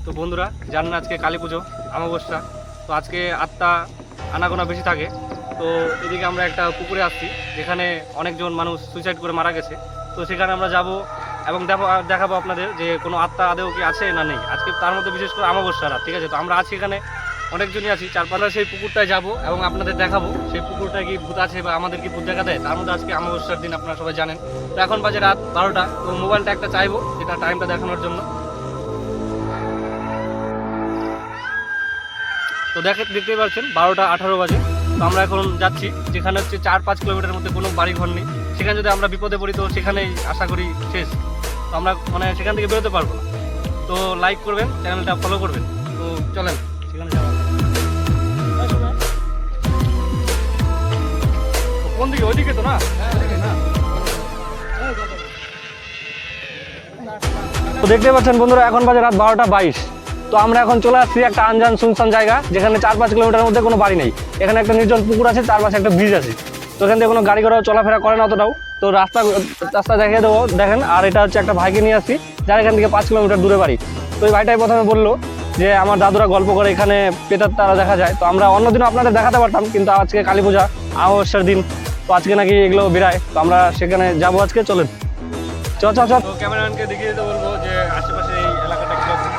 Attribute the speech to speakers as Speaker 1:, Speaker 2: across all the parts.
Speaker 1: তো বন্ধুরা জানেন আজকে কালী পুজো অমাবস্যা, তো আজকে আত্মা আনাগোনা বেশি থাকে। তো এদিকে আমরা একটা পুকুরে আসছি যেখানে অনেকজন মানুষ সুইসাইড করে মারা গেছে। তো সেখানে আমরা যাব এবং দেখাবো আপনাদের যে কোনো আত্মা আদেও কি আছে না নেই। আজকে তার মধ্যে বিশেষ করে অমাবস্যা রাত, ঠিক আছে। তো আমরা আছি এখানে অনেকজনই আছি, 4-5 সেই পুকুরটায় যাব এবং আপনাদের দেখাবো সেই পুকুরটায় কি ভূত আছে বা আমাদের কি ভূত দেখা দেয়। তার মধ্যে আজকে অমাবস্যার দিন, আপনারা সবাই জানেন। তো এখন বাজে রাত 12টা। তো মোবাইলটা একটা চাইবো যেটা টাইমটা দেখানোর জন্য। তো দেখতেই পাচ্ছেন 12টা 18 বাজে। তো আমরা এখন যাচ্ছি যেখানে হচ্ছে 4-5 কিলোমিটার মধ্যে কোনো বাড়ি ঘর নেই। সেখানে যদি আমরা বিপদে পড়ি তো সেখানেই আশা করি শেষ। তো আমরা মানে সেখান থেকে বেরোতে পারবো না। তো লাইক করবেন, চ্যানেলটা ফলো করবেন। তো চলেন সেখানে যাওয়া। কোন দিকে? ওইদিকে তো না? তো দেখতে পাচ্ছেন বন্ধুরা এখন বাজে রাত 12টা 22। তো আমরা এখন চলে আসছি একটা আনজান শুনশান জায়গা যেখানে 4-5 কিলোমিটারের মধ্যে কোনো বাড়ি নেই। এখানে একটা নির্জন পুকুর আছে, চারপাশে একটা ব্রিজ আছে। তো এখান থেকে কোনো গাড়ি ঘোড়াও চলাফেরা করে না অতটাও। তো রাস্তা দেখিয়ে দেবো দেখেন। আর এটা হচ্ছে একটা ভাইকে নিয়ে আসছি যার এখান থেকে 5 কিলোমিটার দূরে বাড়ি। তো এই ভাইটাই প্রথমে বললো যে আমার দাদুরা গল্প করে এখানে পেটার তারা দেখা যায়। তো আমরা অন্যদিনও আপনাদের দেখাতে পারতাম, কিন্তু আজকে কালী পূজা অমাবস্যার দিন, তো আজকে নাকি এগুলো বেরায়। তো আমরা সেখানে যাবো আজকে, চলেন। চ চ চ। তো ক্যামেরাম্যানকে দেখিয়ে দিতে বলবো যে আশেপাশে এই এলাকাটা কিরকম,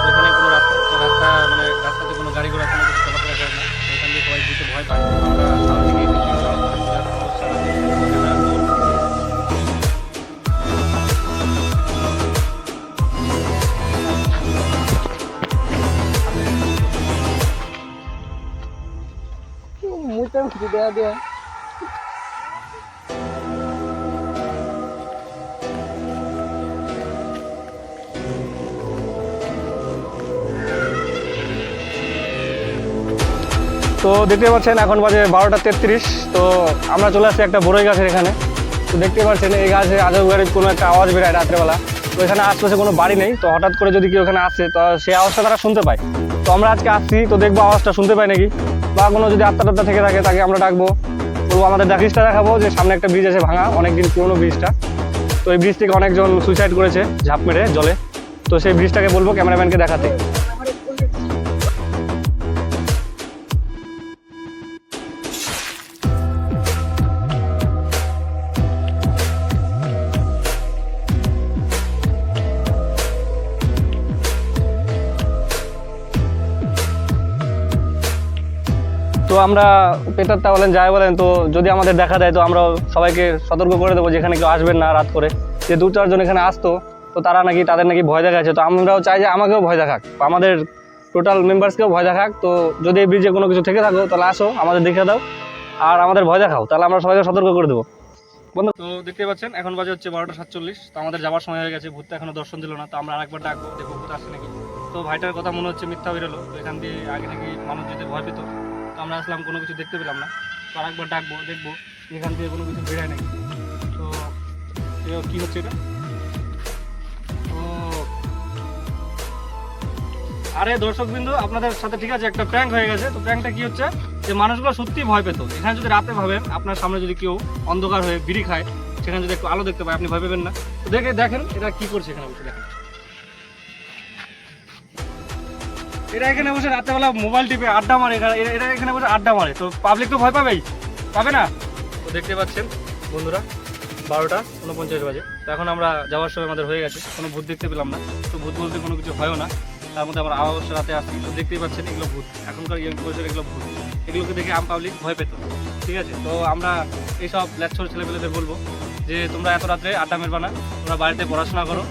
Speaker 1: এখানে কোনো রাস্তা মানে রাস্তাতে কোনো গাড়ি ঘোড়া কোনো কিছু চলাফেরা করে না। এখান দিয়ে সবাই যেতে ভয় পায়। আমরা সামনে থেকে দেওয়া দেওয়া। তো দেখতে পাচ্ছেন এখন বাজে 12টা 33। তো আমরা চলে আসছি একটা বড়ই গাছের এখানে। তো দেখতে পাচ্ছেন এই গাছে আজব গাড়ির কোনো একটা আওয়াজ বেরোয় রাত্রেবেলা। তো এখানে আশপাশে কোনো বাড়ি নেই। তো হঠাৎ করে যদি কেউ এখানে আসে তো সেই আওয়াজটা তারা শুনতে পায়। তো আমরা আজকে আসছি, তো দেখবো আওয়াজটা শুনতে পাই নাকি, বা কোনো যদি আত্মা টাত্মা থেকে থাকে তাকে আমরা ডাকবো, বলবো আমাদের ব্রিজটা দেখাবো যে সামনে একটা ব্রিজ আছে ভাঙা, অনেকদিন পুরোনো ব্রিজটা। তো এই ব্রিজ থেকে অনেকজন সুইসাইড করেছে ঝাঁপ মেরে জলে। তো সেই ব্রিজটাকে বলবো ক্যামেরাম্যানকে দেখাতে। তো আমরা পেটারটা বলেন যাই বলেন, তো যদি আমাদের দেখা দেয় তো আমরা সবাইকে সতর্ক করে দেবো যেখানে কেউ আসবেন না রাত করে। যে 2-4 জন এখানে আসতো তো তাদের নাকি ভয় দেখাচ্ছে। তো আমরাও চাই যে আমাকেও ভয় দেখাক, আমাদের টোটাল মেম্বার্সকেও ভয় দেখাক। তো যদি এই ব্রিজে কোনো কিছু থেকে থাকো তাহলে আসো, আমাদের দেখে দাও আর আমাদের ভয় দেখাও, তাহলে আমরা সবাইকে সতর্ক করে দেবো বন্ধু। তো দেখতে পাচ্ছেন এখন বাজে হচ্ছে 12টা 47। তো আমাদের যাওয়ার সময় হয়ে গেছে, ভূতটা এখনো দর্শন দিল না। তো আমরা আরেকবার ডাকবো, দেখবো ভূত আসছে নাকি। তো ভাইটার কথা মনে হচ্ছে মিথ্যা বেরোলো। তো এখান দিয়ে আগে নাকি মানুষ যেতে ভয় পেত। তো আমরা আসলাম, কোনো কিছু দেখতে পেলাম না। তো আরেকবার ডাকবো, দেখবো এখান থেকে কোনো কিছু বেরোয় নাকি। তো কী হচ্ছে এটা? ও আরে দর্শকবৃন্দ, আপনাদের সাথে ঠিক আছে একটা প্র্যাঙ্ক হয়ে গেছে। তো প্র্যাঙ্কটা কি হচ্ছে যে মানুষগুলো সত্যিই ভয় পেত। এখানে যদি রাতে ভাবেন আপনার সামনে যদি কেউ অন্ধকার হয়ে বিড়ি খায়, সেখানে যদি একটু আলো দেখতে পায় আপনি ভয় পাবেন না? তো দেখেন এটা কি করছে এখানে বসে, দেখেন এরা এখানে বসে রাত্রেবেলা মোবাইল টিপে আড্ডা মারে। এরা এখানে বসে আড্ডা মারে, তো পাবলিক তো ভয় পাবে না। তো দেখতে পাচ্ছেন বন্ধুরা 12টা 49 বাজে। তো এখন আমরা যাওয়ার সময় আমাদের হয়ে গেছে, কোনো ভূত দেখতে পেলাম না। তো ভূত বলতে কোনো কিছু হয়ও না, তার মধ্যে আমরা অমাবস্যা রাতে আসছি। তো দেখতেই পাচ্ছেন এগুলো ভূত, এখনকার ইয়ং বয়সের এগুলো ভূত। এগুলোকে দেখে পাবলিক ভয় পেত, ঠিক আছে। তো আমরা এইসব ল্যাচর ছেলেপেলেদের বলবো যে তোমরা এত রাত্রে আড্ডা মেরবা না, তোমরা বাড়িতে পড়াশোনা করো।